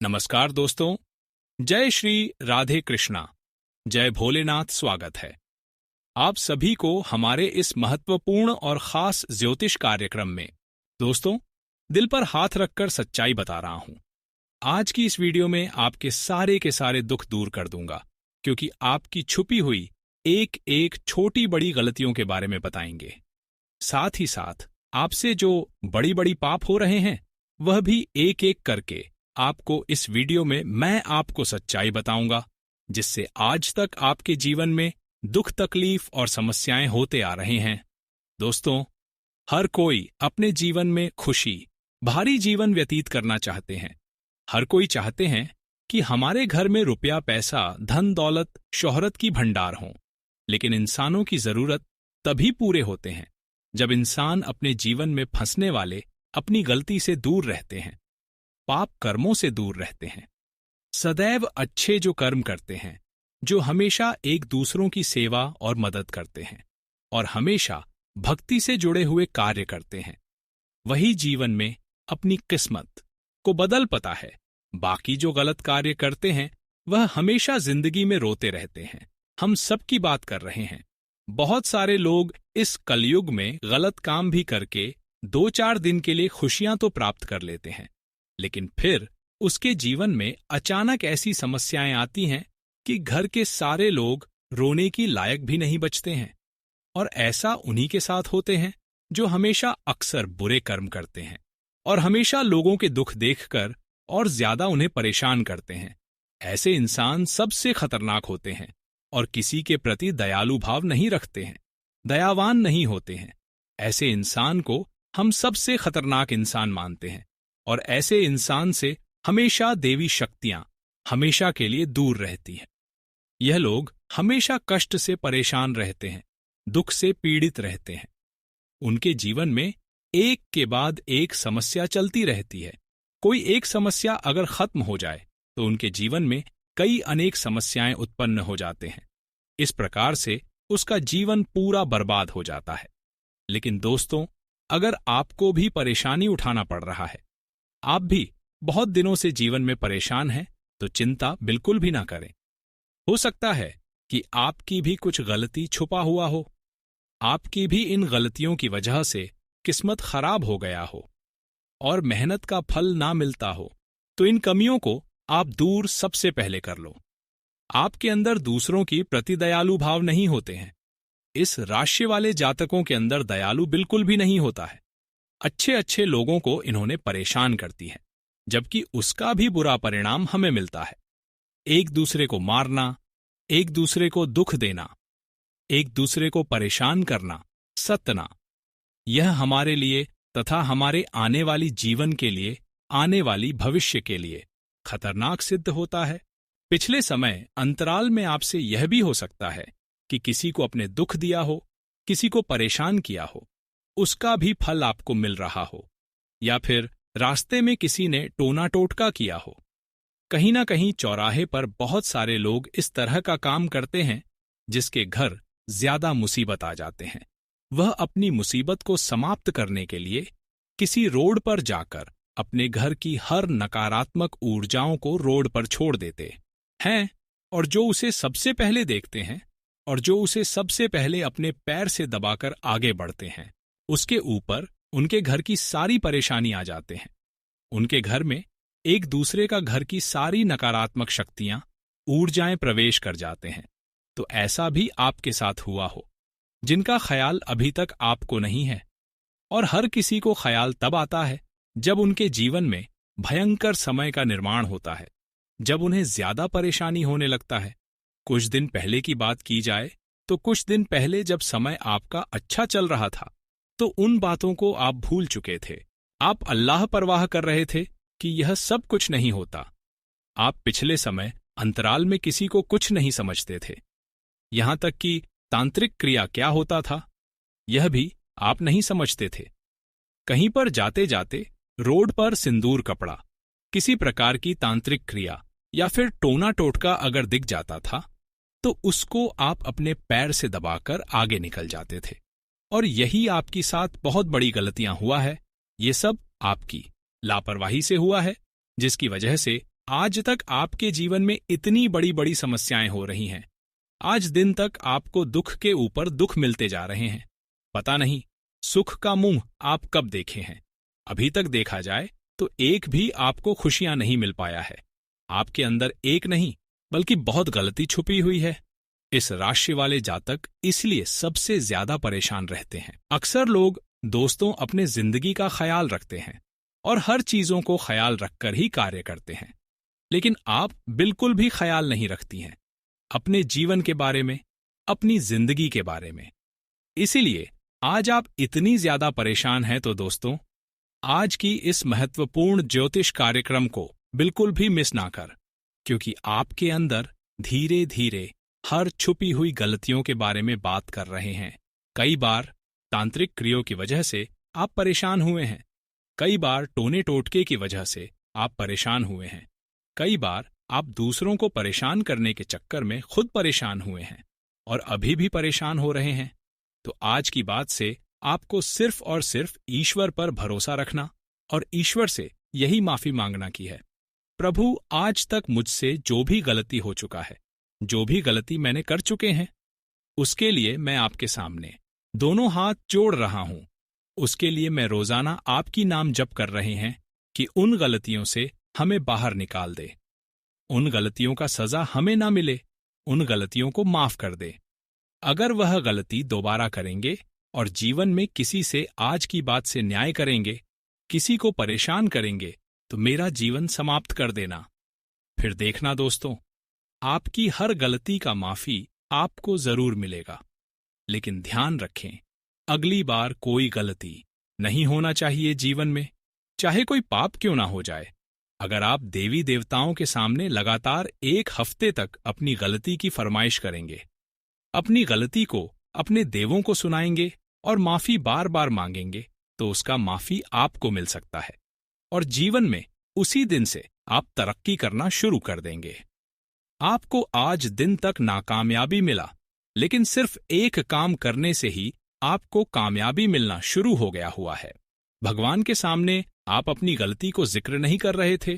नमस्कार दोस्तों, जय श्री राधे कृष्णा, जय भोलेनाथ। स्वागत है आप सभी को हमारे इस महत्वपूर्ण और खास ज्योतिष कार्यक्रम में। दोस्तों, दिल पर हाथ रखकर सच्चाई बता रहा हूं। आज की इस वीडियो में आपके सारे के सारे दुख दूर कर दूंगा, क्योंकि आपकी छुपी हुई एक एक छोटी बड़ी गलतियों के बारे में बताएंगे। साथ ही साथ आपसे जो बड़ी बड़ी पाप हो रहे हैं, वह भी एक एक करके आपको इस वीडियो में मैं आपको सच्चाई बताऊंगा, जिससे आज तक आपके जीवन में दुख तकलीफ और समस्याएं होते आ रहे हैं। दोस्तों, हर कोई अपने जीवन में खुशी भारी जीवन व्यतीत करना चाहते हैं। हर कोई चाहते हैं कि हमारे घर में रुपया पैसा धन दौलत शोहरत की भंडार हों। लेकिन इंसानों की जरूरत तभी पूरे होते हैं जब इंसान अपने जीवन में फंसने वाले अपनी गलती से दूर रहते हैं, पाप कर्मों से दूर रहते हैं, सदैव अच्छे जो कर्म करते हैं, जो हमेशा एक दूसरों की सेवा और मदद करते हैं और हमेशा भक्ति से जुड़े हुए कार्य करते हैं। वही जीवन में अपनी किस्मत को बदल पाता है। बाकी जो गलत कार्य करते हैं, वह हमेशा जिंदगी में रोते रहते हैं। हम सब की बात कर रहे हैं। बहुत सारे लोग इस कलयुग में गलत काम भी करके 2-4 दिन के लिए खुशियां तो प्राप्त कर लेते हैं, लेकिन फिर उसके जीवन में अचानक ऐसी समस्याएं आती हैं कि घर के सारे लोग रोने की लायक भी नहीं बचते हैं। और ऐसा उन्हीं के साथ होते हैं जो हमेशा अक्सर बुरे कर्म करते हैं और हमेशा लोगों के दुख देखकर और ज्यादा उन्हें परेशान करते हैं। ऐसे इंसान सबसे खतरनाक होते हैं और किसी के प्रति दयालु भाव नहीं रखते हैं, दयावान नहीं होते हैं। ऐसे इंसान को हम सबसे खतरनाक इंसान मानते हैं और ऐसे इंसान से हमेशा देवी शक्तियां हमेशा के लिए दूर रहती हैं। यह लोग हमेशा कष्ट से परेशान रहते हैं, दुख से पीड़ित रहते हैं। उनके जीवन में एक के बाद एक समस्या चलती रहती है। कोई एक समस्या अगर खत्म हो जाए तो उनके जीवन में कई अनेक समस्याएं उत्पन्न हो जाते हैं। इस प्रकार से उसका जीवन पूरा बर्बाद हो जाता है। लेकिन दोस्तों, अगर आपको भी परेशानी उठाना पड़ रहा है, आप भी बहुत दिनों से जीवन में परेशान हैं, तो चिंता बिल्कुल भी ना करें। हो सकता है कि आपकी भी कुछ गलती छुपा हुआ हो। आपकी भी इन गलतियों की वजह से किस्मत खराब हो गया हो और मेहनत का फल ना मिलता हो, तो इन कमियों को आप दूर सबसे पहले कर लो। आपके अंदर दूसरों की प्रति दयालु भाव नहीं होते हैं। इस राशि वाले जातकों के अंदर दयालु बिल्कुल भी नहीं होता है। अच्छे अच्छे लोगों को इन्होंने परेशान करती है, जबकि उसका भी बुरा परिणाम हमें मिलता है। एक दूसरे को मारना, एक दूसरे को दुख देना, एक दूसरे को परेशान करना, सतना, यह हमारे लिए तथा हमारे आने वाली जीवन के लिए, आने वाली भविष्य के लिए खतरनाक सिद्ध होता है। पिछले समय अंतराल में आपसे यह भी हो सकता है कि किसी को अपने दुख दिया हो, किसी को परेशान किया हो, उसका भी फल आपको मिल रहा हो, या फिर रास्ते में किसी ने टोना टोटका किया हो। कहीं ना कहीं चौराहे पर बहुत सारे लोग इस तरह का काम करते हैं जिसके घर ज्यादा मुसीबत आ जाते हैं। वह अपनी मुसीबत को समाप्त करने के लिए किसी रोड पर जाकर अपने घर की हर नकारात्मक ऊर्जाओं को रोड पर छोड़ देते हैं, और जो उसे सबसे पहले देखते हैं और जो उसे सबसे पहले अपने पैर से दबाकर आगे बढ़ते हैं, उसके ऊपर उनके घर की सारी परेशानी आ जाते हैं। उनके घर में एक दूसरे का घर की सारी नकारात्मक शक्तियां, ऊर्जाएं प्रवेश कर जाते हैं। तो ऐसा भी आपके साथ हुआ हो, जिनका ख्याल अभी तक आपको नहीं है। और हर किसी को ख्याल तब आता है जब उनके जीवन में भयंकर समय का निर्माण होता है, जब उन्हें ज्यादा परेशानी होने लगता है। कुछ दिन पहले की बात की जाए तो कुछ दिन पहले जब समय आपका अच्छा चल रहा था, तो उन बातों को आप भूल चुके थे। आप अल्लाह परवाह कर रहे थे कि यह सब कुछ नहीं होता। आप पिछले समय अंतराल में किसी को कुछ नहीं समझते थे। यहां तक कि तांत्रिक क्रिया क्या होता था, यह भी आप नहीं समझते थे। कहीं पर जाते जाते रोड पर सिंदूर कपड़ा, किसी प्रकार की तांत्रिक क्रिया या फिर टोना टोटका अगर दिख जाता था, तो उसको आप अपने पैर से दबाकर आगे निकल जाते थे। और यही आपके साथ बहुत बड़ी गलतियां हुआ है। ये सब आपकी लापरवाही से हुआ है, जिसकी वजह से आज तक आपके जीवन में इतनी बड़ी बड़ी समस्याएं हो रही हैं। आज दिन तक आपको दुख के ऊपर दुख मिलते जा रहे हैं। पता नहीं सुख का मुंह आप कब देखे हैं। अभी तक देखा जाए तो एक भी आपको खुशियां नहीं मिल पाया है। आपके अंदर एक नहीं बल्कि बहुत गलती छुपी हुई है। इस राशि वाले जातक इसलिए सबसे ज्यादा परेशान रहते हैं। अक्सर लोग दोस्तों अपने जिंदगी का ख्याल रखते हैं और हर चीजों को ख्याल रखकर ही कार्य करते हैं, लेकिन आप बिल्कुल भी ख्याल नहीं रखती हैं अपने जीवन के बारे में, अपनी जिंदगी के बारे में। इसीलिए आज आप इतनी ज्यादा परेशान हैं। तो दोस्तों, आज की इस महत्वपूर्ण ज्योतिष कार्यक्रम को बिल्कुल भी मिस ना कर, क्योंकि आपके अंदर धीरे धीरे हर छुपी हुई गलतियों के बारे में बात कर रहे हैं। कई बार तांत्रिक क्रियाओं की वजह से आप परेशान हुए हैं। कई बार टोने टोटके की वजह से आप परेशान हुए हैं। कई बार आप दूसरों को परेशान करने के चक्कर में खुद परेशान हुए हैं और अभी भी परेशान हो रहे हैं। तो आज की बात से आपको सिर्फ और सिर्फ ईश्वर पर भरोसा रखना और ईश्वर से यही माफी मांगना की है। प्रभु, आज तक मुझसे जो भी गलती हो चुका है, जो भी गलती मैंने कर चुके हैं, उसके लिए मैं आपके सामने दोनों हाथ जोड़ रहा हूं। उसके लिए मैं रोजाना आपकी नाम जप कर रहे हैं कि उन गलतियों से हमें बाहर निकाल दे, उन गलतियों का सजा हमें ना मिले, उन गलतियों को माफ कर दे। अगर वह गलती दोबारा करेंगे और जीवन में किसी से आज की बात से न्याय करेंगे, किसी को परेशान करेंगे, तो मेरा जीवन समाप्त कर देना। फिर देखना दोस्तों, आपकी हर गलती का माफी आपको जरूर मिलेगा। लेकिन ध्यान रखें, अगली बार कोई गलती नहीं होना चाहिए जीवन में, चाहे कोई पाप क्यों ना हो जाए। अगर आप देवी देवताओं के सामने लगातार 1 हफ्ते तक अपनी गलती की फरमाइश करेंगे, अपनी गलती को अपने देवों को सुनाएंगे और माफी बार बार मांगेंगे, तो उसका माफी आपको मिल सकता है और जीवन में उसी दिन से आप तरक्की करना शुरू कर देंगे। आपको आज दिन तक नाकामयाबी मिला, लेकिन सिर्फ एक काम करने से ही आपको कामयाबी मिलना शुरू हो गया हुआ है। भगवान के सामने आप अपनी गलती को जिक्र नहीं कर रहे थे।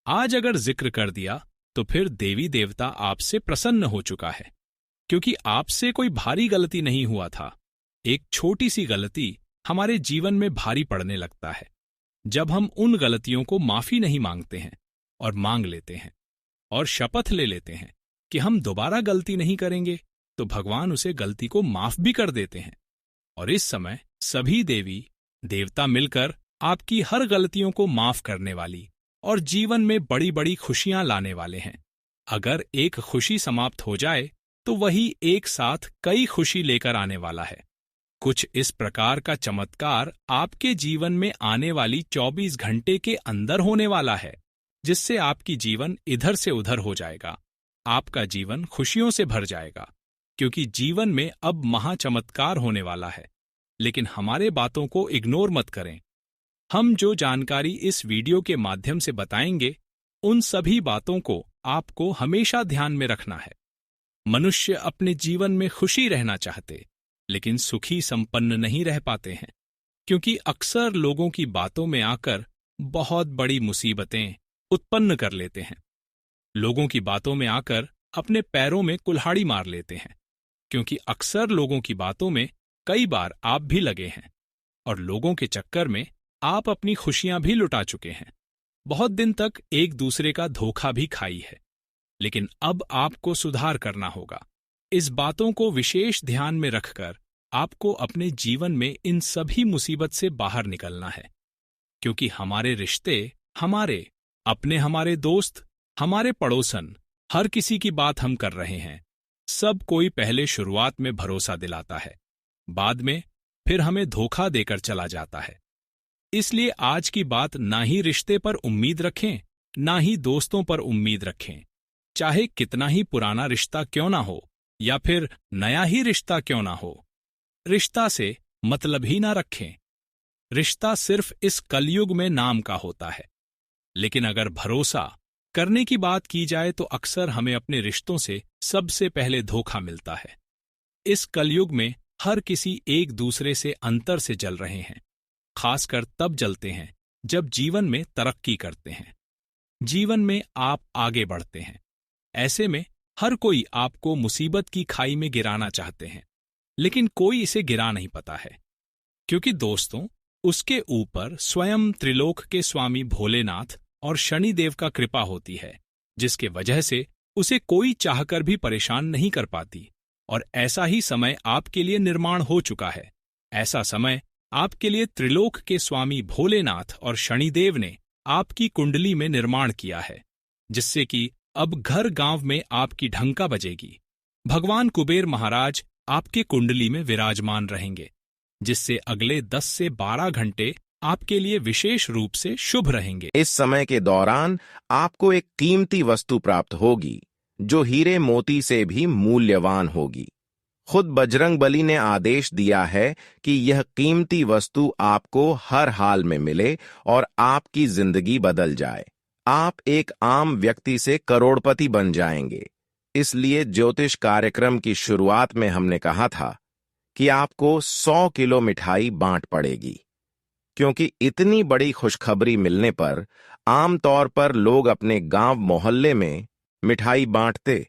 आज अगर जिक्र कर दिया तो फिर देवी देवता आपसे प्रसन्न हो चुका है, क्योंकि आपसे कोई भारी गलती नहीं हुआ था। एक छोटी सी गलती हमारे जीवन में भारी पड़ने लगता है जब हम उन गलतियों को माफी नहीं मांगते हैं और मांग लेते हैं और शपथ ले लेते हैं कि हम दोबारा गलती नहीं करेंगे, तो भगवान उसे गलती को माफ भी कर देते हैं। और इस समय सभी देवी देवता मिलकर आपकी हर गलतियों को माफ करने वाली और जीवन में बड़ी बड़ी खुशियां लाने वाले हैं। अगर एक खुशी समाप्त हो जाए तो वही एक साथ कई खुशी लेकर आने वाला है। कुछ इस प्रकार का चमत्कार आपके जीवन में आने वाली 24 घंटे के अंदर होने वाला है, जिससे आपकी जीवन इधर से उधर हो जाएगा। आपका जीवन खुशियों से भर जाएगा, क्योंकि जीवन में अब महाचमत्कार होने वाला है। लेकिन हमारे बातों को इग्नोर मत करें। हम जो जानकारी इस वीडियो के माध्यम से बताएंगे, उन सभी बातों को आपको हमेशा ध्यान में रखना है। मनुष्य अपने जीवन में खुशी रहना चाहते, लेकिन सुखी संपन्न नहीं रह पाते हैं, क्योंकि अक्सर लोगों की बातों में आकर बहुत बड़ी मुसीबतें उत्पन्न कर लेते हैं। लोगों की बातों में आकर अपने पैरों में कुल्हाड़ी मार लेते हैं, क्योंकि अक्सर लोगों की बातों में कई बार आप भी लगे हैं और लोगों के चक्कर में आप अपनी खुशियां भी लुटा चुके हैं। बहुत दिन तक एक दूसरे का धोखा भी खाई है, लेकिन अब आपको सुधार करना होगा। इस बातों को विशेष ध्यान में रखकर आपको अपने जीवन में इन सभी मुसीबत से बाहर निकलना है, क्योंकि हमारे रिश्ते, हमारे दोस्त, हमारे पड़ोसन, हर किसी की बात हम कर रहे हैं। सब कोई पहले शुरुआत में भरोसा दिलाता है, बाद में फिर हमें धोखा देकर चला जाता है। इसलिए आज की बात ना ही रिश्ते पर उम्मीद रखें, ना ही दोस्तों पर उम्मीद रखें। चाहे कितना ही पुराना रिश्ता क्यों ना हो या फिर नया ही रिश्ता क्यों ना हो, रिश्ता से मतलब ही ना रखें। रिश्ता सिर्फ इस कलयुग में नाम का होता है, लेकिन अगर भरोसा करने की बात की जाए तो अक्सर हमें अपने रिश्तों से सबसे पहले धोखा मिलता है। इस कलयुग में हर किसी एक दूसरे से अंतर से जल रहे हैं, खासकर तब जलते हैं जब जीवन में तरक्की करते हैं। जीवन में आप आगे बढ़ते हैं। ऐसे में हर कोई आपको मुसीबत की खाई में गिराना चाहते हैं, लेकिन कोई इसे गिरा नहीं पाता है, क्योंकि दोस्तों, उसके ऊपर स्वयं त्रिलोक के स्वामी भोलेनाथ और शनिदेव का कृपा होती है, जिसके वजह से उसे कोई चाहकर भी परेशान नहीं कर पाती। और ऐसा ही समय आपके लिए निर्माण हो चुका है। ऐसा समय आपके लिए त्रिलोक के स्वामी भोलेनाथ और शनिदेव ने आपकी कुंडली में निर्माण किया है, जिससे कि अब घर गांव में आपकी ढंका बजेगी। भगवान कुबेर महाराज आपके कुंडली में विराजमान रहेंगे, जिससे अगले 10 से 12 घंटे आपके लिए विशेष रूप से शुभ रहेंगे। इस समय के दौरान आपको एक कीमती वस्तु प्राप्त होगी, जो हीरे मोती से भी मूल्यवान होगी। खुद बजरंगबली ने आदेश दिया है कि यह कीमती वस्तु आपको हर हाल में मिले और आपकी जिंदगी बदल जाए। आप एक आम व्यक्ति से करोड़पति बन जाएंगे। इसलिए ज्योतिष कार्यक्रम की शुरुआत में हमने कहा था कि आपको 100 किलो मिठाई बांट पड़ेगी, क्योंकि इतनी बड़ी खुशखबरी मिलने पर आमतौर पर लोग अपने गांव मोहल्ले में मिठाई बांटते।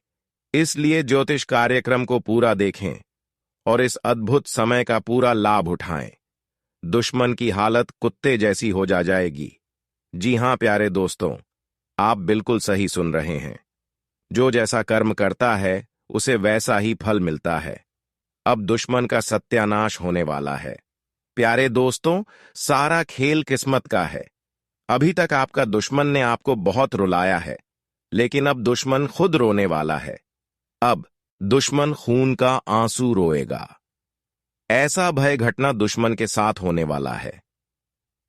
इसलिए ज्योतिष कार्यक्रम को पूरा देखें और इस अद्भुत समय का पूरा लाभ उठाएं। दुश्मन की हालत कुत्ते जैसी हो जाएगी। जी हां प्यारे दोस्तों, आप बिल्कुल सही सुन रहे हैं। जो जैसा कर्म करता है उसे वैसा ही फल मिलता है। अब दुश्मन का सत्यानाश होने वाला है। प्यारे दोस्तों, सारा खेल किस्मत का है। अभी तक आपका दुश्मन ने आपको बहुत रुलाया है, लेकिन अब दुश्मन खुद रोने वाला है। अब दुश्मन खून का आंसू रोएगा। ऐसा भय घटना दुश्मन के साथ होने वाला है।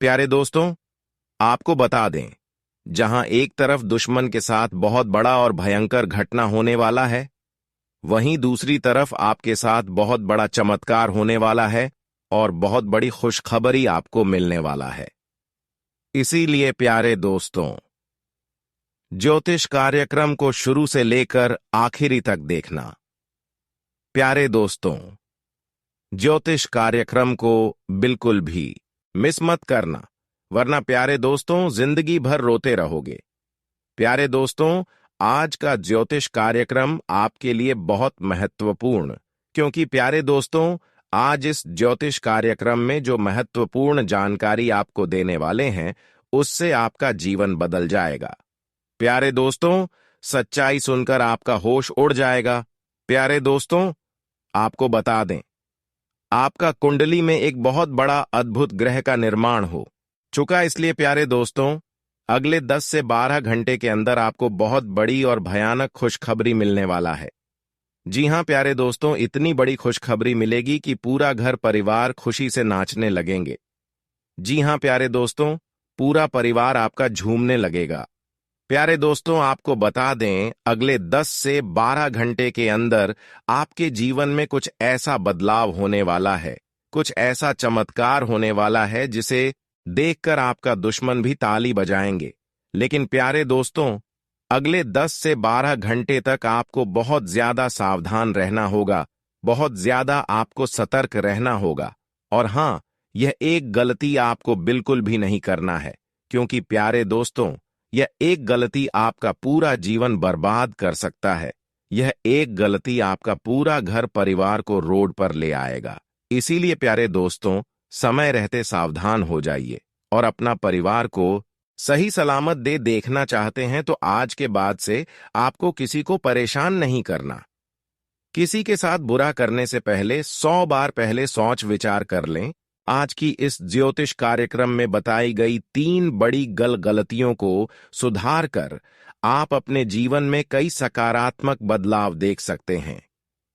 प्यारे दोस्तों, आपको बता दें, जहां एक तरफ दुश्मन के साथ बहुत बड़ा और भयंकर घटना होने वाला है, वहीं दूसरी तरफ आपके साथ बहुत बड़ा चमत्कार होने वाला है और बहुत बड़ी खुशखबरी आपको मिलने वाला है। इसीलिए प्यारे दोस्तों, ज्योतिष कार्यक्रम को शुरू से लेकर आखिरी तक देखना। प्यारे दोस्तों, ज्योतिष कार्यक्रम को बिल्कुल भी मिस मत करना, वरना प्यारे दोस्तों जिंदगी भर रोते रहोगे। प्यारे दोस्तों, आज का ज्योतिष कार्यक्रम आपके लिए बहुत महत्वपूर्ण, क्योंकि प्यारे दोस्तों, आज इस ज्योतिष कार्यक्रम में जो महत्वपूर्ण जानकारी आपको देने वाले हैं, उससे आपका जीवन बदल जाएगा। प्यारे दोस्तों, सच्चाई सुनकर आपका होश उड़ जाएगा। प्यारे दोस्तों, आपको बता दें, आपका कुंडली में एक बहुत बड़ा अद्भुत ग्रह का निर्माण हो चुका। इसलिए प्यारे दोस्तों, अगले 10 से 12 घंटे के अंदर आपको बहुत बड़ी और भयानक खुशखबरी मिलने वाला है। जी हां प्यारे दोस्तों, इतनी बड़ी खुशखबरी मिलेगी कि पूरा घर परिवार खुशी से नाचने लगेंगे। जी हां प्यारे दोस्तों, पूरा परिवार आपका झूमने लगेगा। प्यारे दोस्तों, आपको बता दें, अगले 10 से 12 घंटे के अंदर आपके जीवन में कुछ ऐसा बदलाव होने वाला है, कुछ ऐसा चमत्कार होने वाला है जिसे देखकर आपका दुश्मन भी ताली बजाएंगे। लेकिन प्यारे दोस्तों, अगले 10 से 12 घंटे तक आपको बहुत ज्यादा सावधान रहना होगा, बहुत ज्यादा आपको सतर्क रहना होगा। और हां, यह एक गलती आपको बिल्कुल भी नहीं करना है, क्योंकि प्यारे दोस्तों, यह एक गलती आपका पूरा जीवन बर्बाद कर सकता है। यह एक गलती आपका पूरा घर परिवार को रोड पर ले आएगा। इसीलिए प्यारे दोस्तों, समय रहते सावधान हो जाइए और अपना परिवार को सही सलामत देखना चाहते हैं तो आज के बाद से आपको किसी को परेशान नहीं करना। किसी के साथ बुरा करने से पहले 100 बार पहले सोच विचार कर लें। आज की इस ज्योतिष कार्यक्रम में बताई गई 3 बड़ी गलतियों को सुधार कर आप अपने जीवन में कई सकारात्मक बदलाव देख सकते हैं।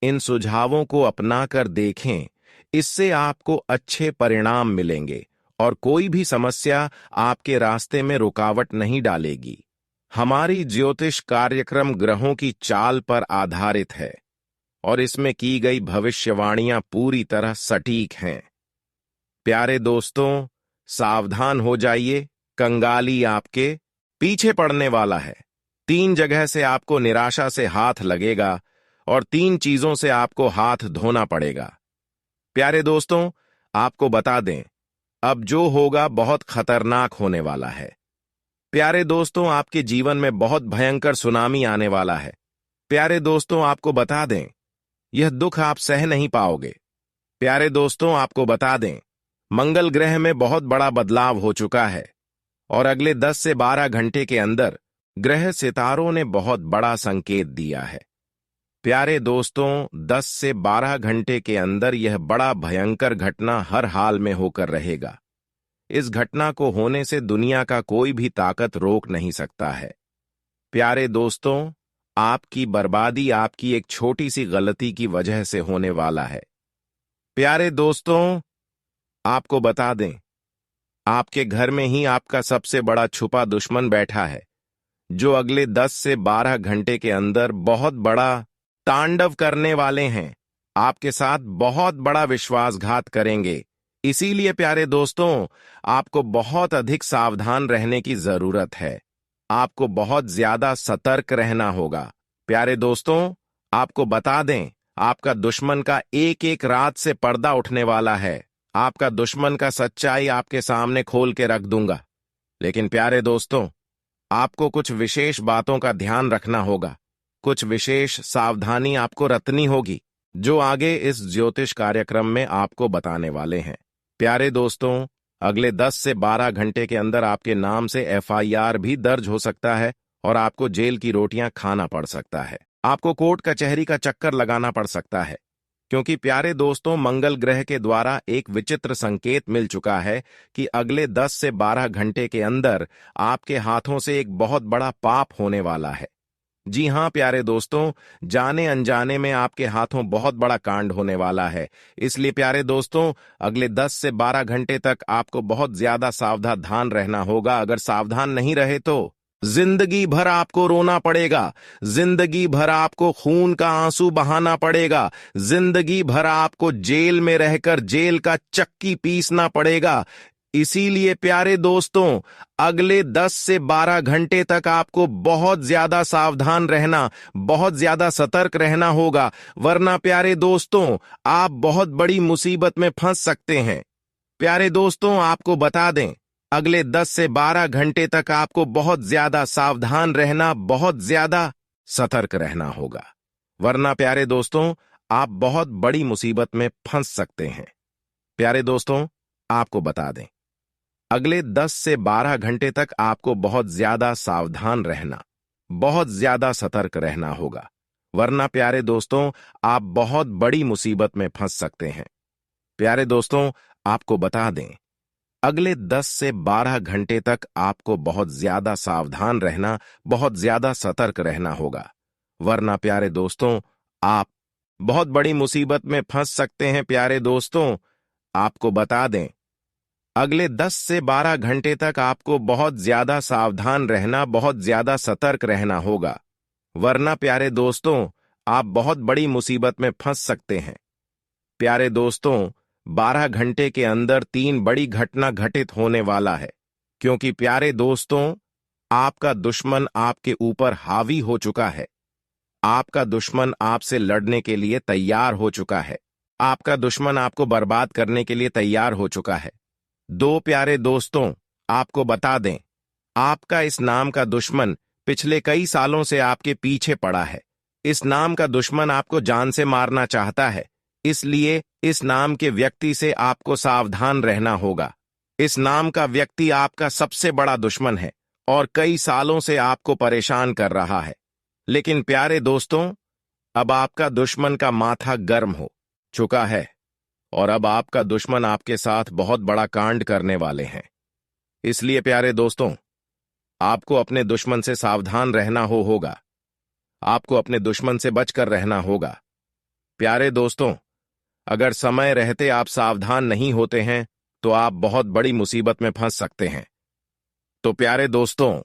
इन सुझावों को अपनाकर देखें, इससे आपको अच्छे परिणाम मिलेंगे और कोई भी समस्या आपके रास्ते में रुकावट नहीं डालेगी। हमारी ज्योतिष कार्यक्रम ग्रहों की चाल पर आधारित है और इसमें की गई भविष्यवाणियां पूरी तरह सटीक हैं। प्यारे दोस्तों, सावधान हो जाइए, कंगाली आपके पीछे पड़ने वाला है। 3 जगह से आपको निराशा से हाथ लगेगा और 3 चीजों से आपको हाथ धोना पड़ेगा। प्यारे दोस्तों, आपको बता दें, अब जो होगा बहुत खतरनाक होने वाला है। प्यारे दोस्तों, आपके जीवन में बहुत भयंकर सुनामी आने वाला है। प्यारे दोस्तों, आपको बता दें, यह दुख आप सह नहीं पाओगे। प्यारे दोस्तों, आपको बता दें, मंगल ग्रह में बहुत बड़ा बदलाव हो चुका है और अगले 10 से 12 घंटे के अंदर ग्रह सितारों ने बहुत बड़ा संकेत दिया है। प्यारे दोस्तों, 10 से 12 घंटे के अंदर यह बड़ा भयंकर घटना हर हाल में होकर रहेगा। इस घटना को होने से दुनिया का कोई भी ताकत रोक नहीं सकता है। प्यारे दोस्तों, आपकी बर्बादी आपकी एक छोटी सी गलती की वजह से होने वाला है। प्यारे दोस्तों, आपको बता दें, आपके घर में ही आपका सबसे बड़ा छुपा दुश्मन बैठा है, जो अगले 10 से 12 घंटे के अंदर बहुत बड़ा तांडव करने वाले हैं। आपके साथ बहुत बड़ा विश्वासघात करेंगे। इसीलिए प्यारे दोस्तों, आपको बहुत अधिक सावधान रहने की जरूरत है। आपको बहुत ज्यादा सतर्क रहना होगा। प्यारे दोस्तों, आपको बता दें, आपका दुश्मन का एक एक रात से पर्दा उठने वाला है। आपका दुश्मन का सच्चाई आपके सामने खोल के रख दूंगा। लेकिन प्यारे दोस्तों, आपको कुछ विशेष बातों का ध्यान रखना होगा। कुछ विशेष सावधानी आपको रखनी होगी, जो आगे इस ज्योतिष कार्यक्रम में आपको बताने वाले हैं। प्यारे दोस्तों, अगले 10 से 12 घंटे के अंदर आपके नाम से FIR भी दर्ज हो सकता है और आपको जेल की रोटियां खाना पड़ सकता है। आपको कोर्ट कचहरी का चक्कर लगाना पड़ सकता है, क्योंकि प्यारे दोस्तों, मंगल ग्रह के द्वारा एक विचित्र संकेत मिल चुका है कि अगले 10 से 12 घंटे के अंदर आपके हाथों से एक बहुत बड़ा पाप होने वाला है। जी हां प्यारे दोस्तों, जाने अनजाने में आपके हाथों बहुत बड़ा कांड होने वाला है। इसलिए प्यारे दोस्तों, अगले 10 से 12 घंटे तक आपको बहुत ज्यादा सावधान रहना होगा। अगर सावधान नहीं रहे तो जिंदगी भर आपको रोना पड़ेगा, जिंदगी भर आपको खून का आंसू बहाना पड़ेगा, जिंदगी भर आपको जेल में रहकर जेल का चक्की पीसना पड़ेगा। इसीलिए प्यारे दोस्तों, अगले 10 से 12 घंटे तक आपको बहुत ज्यादा सावधान रहना, बहुत ज्यादा सतर्क रहना होगा, वरना प्यारे दोस्तों, आप बहुत बड़ी मुसीबत में फंस सकते हैं। प्यारे दोस्तों, आपको बता दें, अगले 10 से 12 घंटे तक आपको बहुत ज्यादा सावधान रहना, बहुत ज्यादा सतर्क रहना होगा, वरना प्यारे दोस्तों, आप बहुत बड़ी मुसीबत में फंस सकते हैं। प्यारे दोस्तों, आपको बता दें, अगले 10 से 12 घंटे तक आपको बहुत ज्यादा सावधान रहना, बहुत ज्यादा सतर्क रहना होगा, वरना प्यारे दोस्तों, आप बहुत बड़ी मुसीबत में फंस सकते हैं। प्यारे दोस्तों, आपको बता दें, अगले 10 से 12 घंटे तक आपको बहुत ज्यादा सावधान रहना, बहुत ज्यादा सतर्क रहना होगा, वरना प्यारे दोस्तों, आप बहुत बड़ी मुसीबत में फंस सकते हैं। प्यारे दोस्तों, आपको बता दें, अगले 10 से 12 घंटे तक आपको बहुत ज्यादा सावधान रहना, बहुत ज्यादा सतर्क रहना होगा, वरना प्यारे दोस्तों, आप बहुत बड़ी मुसीबत में फंस सकते हैं। प्यारे दोस्तों, 12 घंटे के अंदर 3 बड़ी घटना घटित होने वाला है, क्योंकि प्यारे दोस्तों, आपका दुश्मन आपके ऊपर हावी हो चुका है। आपका दुश्मन आपसे लड़ने के लिए तैयार हो चुका है। आपका दुश्मन आपको बर्बाद करने के लिए तैयार हो चुका है। प्यारे दोस्तों, आपको बता दें, आपका इस नाम का दुश्मन पिछले कई सालों से आपके पीछे पड़ा है। इस नाम का दुश्मन आपको जान से मारना चाहता है, इसलिए इस नाम के व्यक्ति से आपको सावधान रहना होगा। इस नाम का व्यक्ति आपका सबसे बड़ा दुश्मन है और कई सालों से आपको परेशान कर रहा है। लेकिन प्यारे दोस्तों, अब आपका दुश्मन का माथा गर्म हो चुका है और अब आपका दुश्मन आपके साथ बहुत बड़ा कांड करने वाले हैं। इसलिए प्यारे दोस्तों, आपको अपने दुश्मन से सावधान रहना होगा। आपको अपने दुश्मन से बचकर रहना होगा। प्यारे दोस्तों, अगर समय रहते आप सावधान नहीं होते हैं तो आप बहुत बड़ी मुसीबत में फंस सकते हैं। तो प्यारे दोस्तों,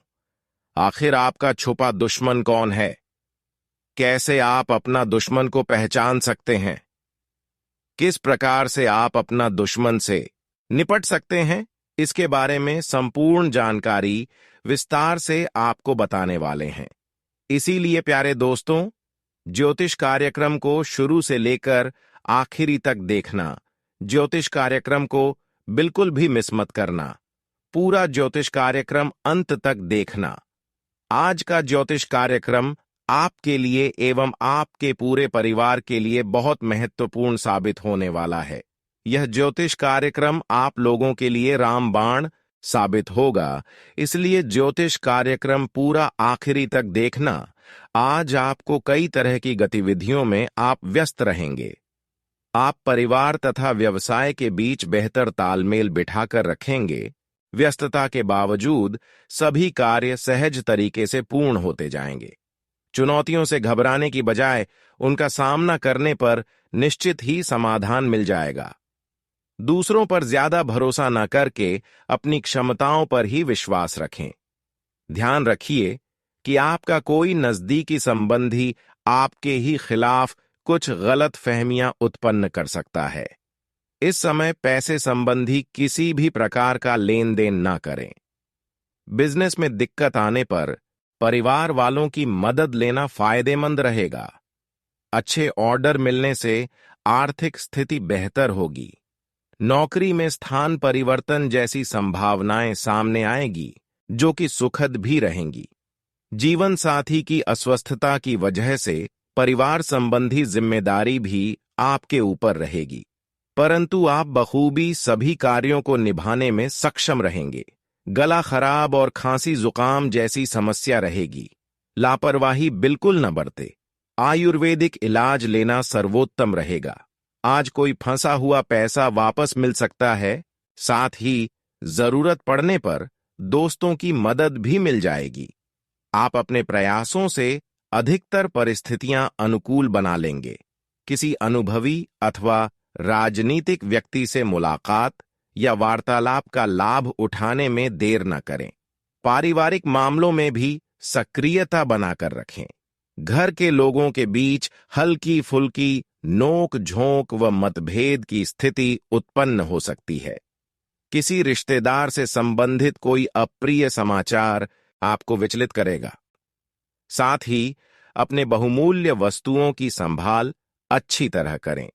आखिर आपका छुपा दुश्मन कौन है? कैसे आप अपना दुश्मन को पहचान सकते हैं? किस प्रकार से आप अपना दुश्मन से निपट सकते हैं? इसके बारे में संपूर्ण जानकारी विस्तार से आपको बताने वाले हैं। इसीलिए प्यारे दोस्तों, ज्योतिष कार्यक्रम को शुरू से लेकर आखिरी तक देखना। ज्योतिष कार्यक्रम को बिल्कुल भी मिस मत करना। पूरा ज्योतिष कार्यक्रम अंत तक देखना। आज का ज्योतिष कार्यक्रम आपके लिए एवं आपके पूरे परिवार के लिए बहुत महत्वपूर्ण साबित होने वाला है। यह ज्योतिष कार्यक्रम आप लोगों के लिए रामबाण साबित होगा, इसलिए ज्योतिष कार्यक्रम पूरा आखिरी तक देखना। आज आपको कई तरह की गतिविधियों में आप व्यस्त रहेंगे। आप परिवार तथा व्यवसाय के बीच बेहतर तालमेल बिठाकर रखेंगे। व्यस्तता के बावजूद सभी कार्य सहज तरीके से पूर्ण होते जाएंगे। चुनौतियों से घबराने की बजाय उनका सामना करने पर निश्चित ही समाधान मिल जाएगा। दूसरों पर ज्यादा भरोसा न करके अपनी क्षमताओं पर ही विश्वास रखें। ध्यान रखिए कि आपका कोई नजदीकी संबंधी आपके ही खिलाफ कुछ गलत फहमियां उत्पन्न कर सकता है। इस समय पैसे संबंधी किसी भी प्रकार का लेन देन न करें। बिजनेस में दिक्कत आने पर परिवार वालों की मदद लेना फायदेमंद रहेगा। अच्छे ऑर्डर मिलने से आर्थिक स्थिति बेहतर होगी। नौकरी में स्थान परिवर्तन जैसी संभावनाएं सामने आएगी, जो कि सुखद भी रहेंगी। जीवन साथी की अस्वस्थता की वजह से परिवार संबंधी जिम्मेदारी भी आपके ऊपर रहेगी, परंतु आप बखूबी सभी कार्यों को निभाने में सक्षम रहेंगे। गला खराब और खांसी जुकाम जैसी समस्या रहेगी। लापरवाही बिल्कुल न बरते। आयुर्वेदिक इलाज लेना सर्वोत्तम रहेगा। आज कोई फंसा हुआ पैसा वापस मिल सकता है। साथ ही जरूरत पड़ने पर दोस्तों की मदद भी मिल जाएगी। आप अपने प्रयासों से अधिकतर परिस्थितियां अनुकूल बना लेंगे। किसी अनुभवी अथवा राजनीतिक व्यक्ति से मुलाकात या वार्तालाप का लाभ उठाने में देर न करें। पारिवारिक मामलों में भी सक्रियता बनाकर रखें। घर के लोगों के बीच हल्की फुल्की नोक झोंक व मतभेद की स्थिति उत्पन्न हो सकती है। किसी रिश्तेदार से संबंधित कोई अप्रिय समाचार आपको विचलित करेगा। साथ ही अपने बहुमूल्य वस्तुओं की संभाल अच्छी तरह करें।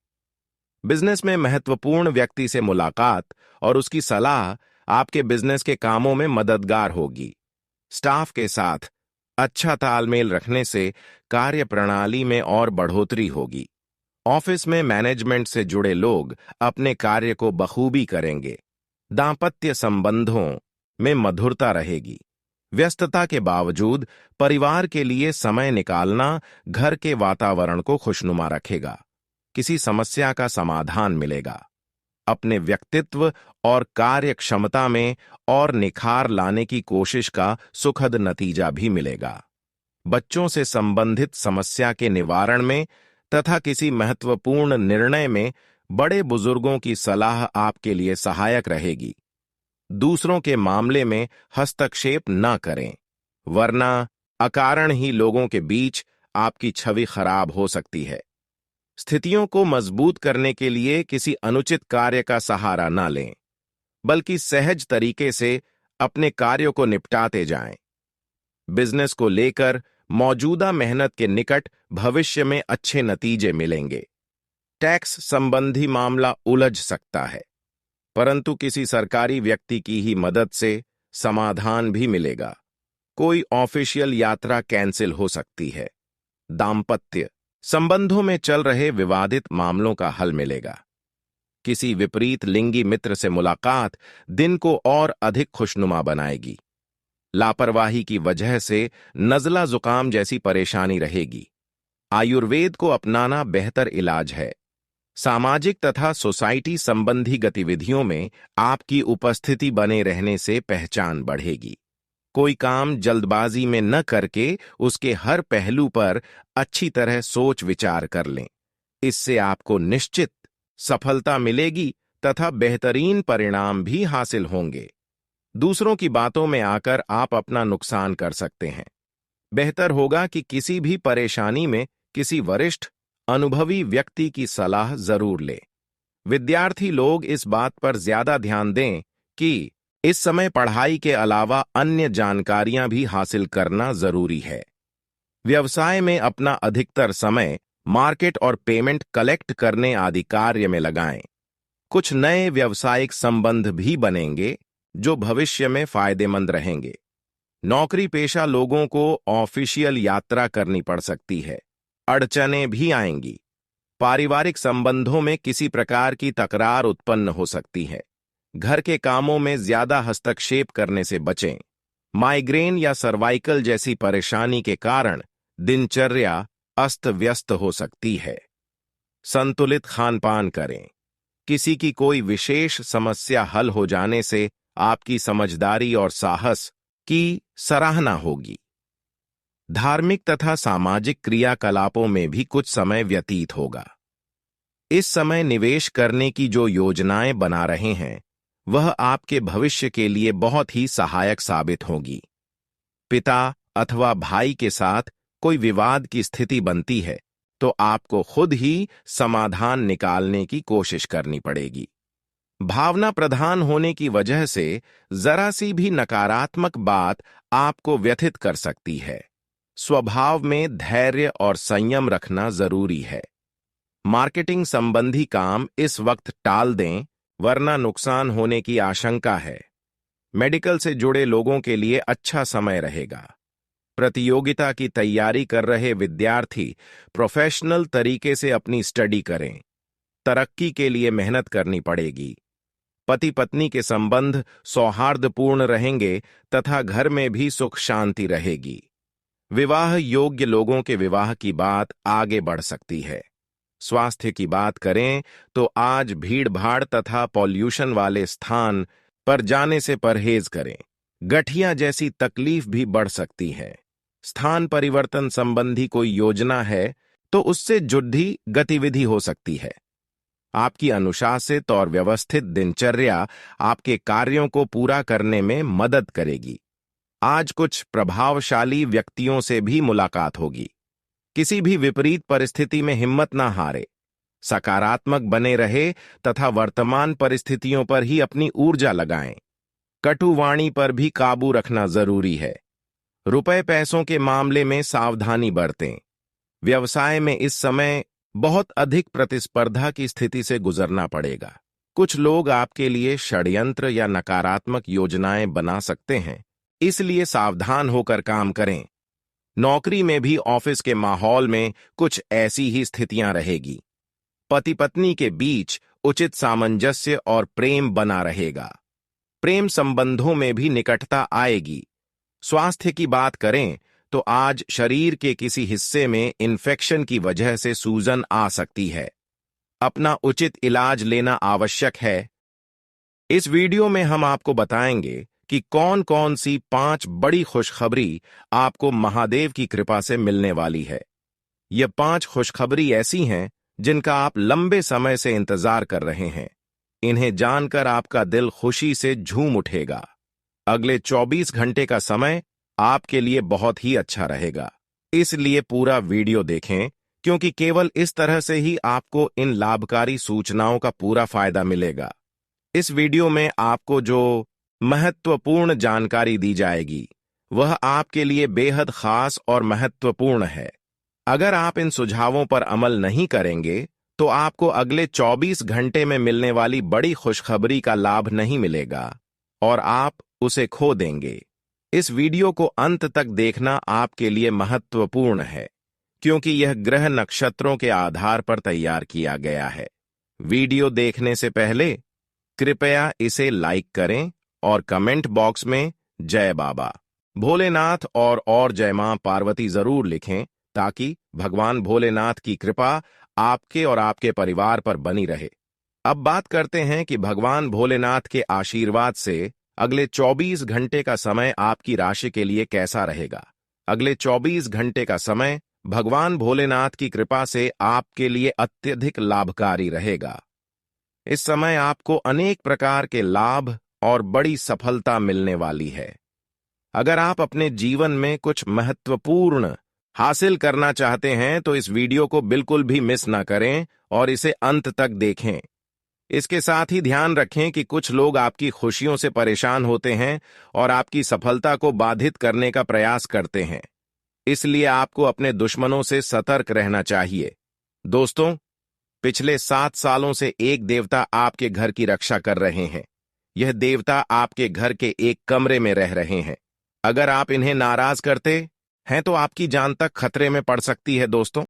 बिजनेस में महत्वपूर्ण व्यक्ति से मुलाकात और उसकी सलाह आपके बिजनेस के कामों में मददगार होगी। स्टाफ के साथ अच्छा तालमेल रखने से कार्य प्रणाली में और बढ़ोतरी होगी। ऑफिस में मैनेजमेंट से जुड़े लोग अपने कार्य को बखूबी करेंगे। दांपत्य संबंधों में मधुरता रहेगी। व्यस्तता के बावजूद परिवार के लिए समय निकालना घर के वातावरण को खुशनुमा रखेगा। किसी समस्या का समाधान मिलेगा। अपने व्यक्तित्व और कार्य क्षमता में और निखार लाने की कोशिश का सुखद नतीजा भी मिलेगा। बच्चों से संबंधित समस्या के निवारण में तथा किसी महत्वपूर्ण निर्णय में बड़े बुजुर्गों की सलाह आपके लिए सहायक रहेगी। दूसरों के मामले में हस्तक्षेप न करें, वरना अकारण ही लोगों के बीच आपकी छवि खराब हो सकती है। स्थितियों को मजबूत करने के लिए किसी अनुचित कार्य का सहारा न लें, बल्कि सहज तरीके से अपने कार्यों को निपटाते जाएं। बिजनेस को लेकर मौजूदा मेहनत के निकट भविष्य में अच्छे नतीजे मिलेंगे। टैक्स संबंधी मामला उलझ सकता है, परंतु किसी सरकारी व्यक्ति की ही मदद से समाधान भी मिलेगा। कोई ऑफिशियल यात्रा कैंसिल हो सकती है। दांपत्य संबंधों में चल रहे विवादित मामलों का हल मिलेगा। किसी विपरीत लिंगी मित्र से मुलाकात दिन को और अधिक खुशनुमा बनाएगी। लापरवाही की वजह से नज़ला जुकाम जैसी परेशानी रहेगी। आयुर्वेद को अपनाना बेहतर इलाज है। सामाजिक तथा सोसाइटी संबंधी गतिविधियों में आपकी उपस्थिति बने रहने से पहचान बढ़ेगी। कोई काम जल्दबाजी में न करके उसके हर पहलू पर अच्छी तरह सोच विचार कर लें। इससे आपको निश्चित सफलता मिलेगी तथा बेहतरीन परिणाम भी हासिल होंगे। दूसरों की बातों में आकर आप अपना नुकसान कर सकते हैं। बेहतर होगा कि किसी भी परेशानी में किसी वरिष्ठ अनुभवी व्यक्ति की सलाह जरूर लें। विद्यार्थी लोग इस बात पर ज्यादा ध्यान दें कि इस समय पढ़ाई के अलावा अन्य जानकारियां भी हासिल करना जरूरी है। व्यवसाय में अपना अधिकतर समय मार्केट और पेमेंट कलेक्ट करने आदि कार्य में लगाएं। कुछ नए व्यावसायिक संबंध भी बनेंगे, जो भविष्य में फायदेमंद रहेंगे। नौकरी पेशा लोगों को ऑफिशियल यात्रा करनी पड़ सकती है। अड़चनें भी आएंगी। पारिवारिक संबंधों में किसी प्रकार की तकरार उत्पन्न हो सकती है। घर के कामों में ज्यादा हस्तक्षेप करने से बचें। माइग्रेन या सर्वाइकल जैसी परेशानी के कारण दिनचर्या अस्त व्यस्त हो सकती है। संतुलित खानपान करें। किसी की कोई विशेष समस्या हल हो जाने से आपकी समझदारी और साहस की सराहना होगी। धार्मिक तथा सामाजिक क्रियाकलापों में भी कुछ समय व्यतीत होगा। इस समय निवेश करने की जो योजनाएं बना रहे हैं वह आपके भविष्य के लिए बहुत ही सहायक साबित होगी। पिता अथवा भाई के साथ कोई विवाद की स्थिति बनती है तो आपको खुद ही समाधान निकालने की कोशिश करनी पड़ेगी। भावना प्रधान होने की वजह से जरा सी भी नकारात्मक बात आपको व्यथित कर सकती है। स्वभाव में धैर्य और संयम रखना जरूरी है। मार्केटिंग संबंधी काम इस वक्त टाल दें, वरना नुकसान होने की आशंका है। मेडिकल से जुड़े लोगों के लिए अच्छा समय रहेगा। प्रतियोगिता की तैयारी कर रहे विद्यार्थी प्रोफेशनल तरीके से अपनी स्टडी करें। तरक्की के लिए मेहनत करनी पड़ेगी। पति पत्नी के संबंध सौहार्दपूर्ण रहेंगे तथा घर में भी सुख शांति रहेगी। विवाह योग्य लोगों के विवाह की बात आगे बढ़ सकती है। स्वास्थ्य की बात करें तो आज भीड़ भाड़ तथा पॉल्यूशन वाले स्थान पर जाने से परहेज करें। गठिया जैसी तकलीफ भी बढ़ सकती है। स्थान परिवर्तन संबंधी कोई योजना है तो उससे जुड़ी गतिविधि हो सकती है। आपकी अनुशासित और व्यवस्थित दिनचर्या आपके कार्यों को पूरा करने में मदद करेगी। आज कुछ प्रभावशाली व्यक्तियों से भी मुलाकात होगी। किसी भी विपरीत परिस्थिति में हिम्मत ना हारे। सकारात्मक बने रहे तथा वर्तमान परिस्थितियों पर ही अपनी ऊर्जा लगाएं। कटु वाणी पर भी काबू रखना जरूरी है। रुपए पैसों के मामले में सावधानी बरतें। व्यवसाय में इस समय बहुत अधिक प्रतिस्पर्धा की स्थिति से गुजरना पड़ेगा। कुछ लोग आपके लिए षड्यंत्र या नकारात्मक योजनाएं बना सकते हैं, इसलिए सावधान होकर काम करें। नौकरी में भी ऑफिस के माहौल में कुछ ऐसी ही स्थितियां रहेगी। पति पत्नी के बीच उचित सामंजस्य और प्रेम बना रहेगा। प्रेम संबंधों में भी निकटता आएगी। स्वास्थ्य की बात करें तो आज शरीर के किसी हिस्से में इन्फेक्शन की वजह से सूजन आ सकती है। अपना उचित इलाज लेना आवश्यक है। इस वीडियो में हम आपको बताएंगे कि कौन कौन सी 5 बड़ी खुशखबरी आपको महादेव की कृपा से मिलने वाली है। ये 5 खुशखबरी ऐसी हैं जिनका आप लंबे समय से इंतजार कर रहे हैं। इन्हें जानकर आपका दिल खुशी से झूम उठेगा। अगले 24 घंटे का समय आपके लिए बहुत ही अच्छा रहेगा, इसलिए पूरा वीडियो देखें, क्योंकि केवल इस तरह से ही आपको इन लाभकारी सूचनाओं का पूरा फायदा मिलेगा। इस वीडियो में आपको जो महत्वपूर्ण जानकारी दी जाएगी वह आपके लिए बेहद खास और महत्वपूर्ण है। अगर आप इन सुझावों पर अमल नहीं करेंगे तो आपको अगले 24 घंटे में मिलने वाली बड़ी खुशखबरी का लाभ नहीं मिलेगा और आप उसे खो देंगे। इस वीडियो को अंत तक देखना आपके लिए महत्वपूर्ण है, क्योंकि यह ग्रह नक्षत्रों के आधार पर तैयार किया गया है। वीडियो देखने से पहले कृपया इसे लाइक करें और कमेंट बॉक्स में जय बाबा भोलेनाथ और जय मां पार्वती जरूर लिखें, ताकि भगवान भोलेनाथ की कृपा आपके और आपके परिवार पर बनी रहे। अब बात करते हैं कि भगवान भोलेनाथ के आशीर्वाद से अगले 24 घंटे का समय आपकी राशि के लिए कैसा रहेगा। अगले 24 घंटे का समय भगवान भोलेनाथ की कृपा से आपके लिए अत्यधिक लाभकारी रहेगा। इस समय आपको अनेक प्रकार के लाभ और बड़ी सफलता मिलने वाली है। अगर आप अपने जीवन में कुछ महत्वपूर्ण हासिल करना चाहते हैं तो इस वीडियो को बिल्कुल भी मिस ना करें और इसे अंत तक देखें। इसके साथ ही ध्यान रखें कि कुछ लोग आपकी खुशियों से परेशान होते हैं और आपकी सफलता को बाधित करने का प्रयास करते हैं, इसलिए आपको अपने दुश्मनों से सतर्क रहना चाहिए। दोस्तों, पिछले 7 सालों से एक देवता आपके घर की रक्षा कर रहे हैं। यह देवता आपके घर के एक कमरे में रह रहे हैं। अगर आप इन्हें नाराज करते हैं तो आपकी जान तक खतरे में पड़ सकती है दोस्तों।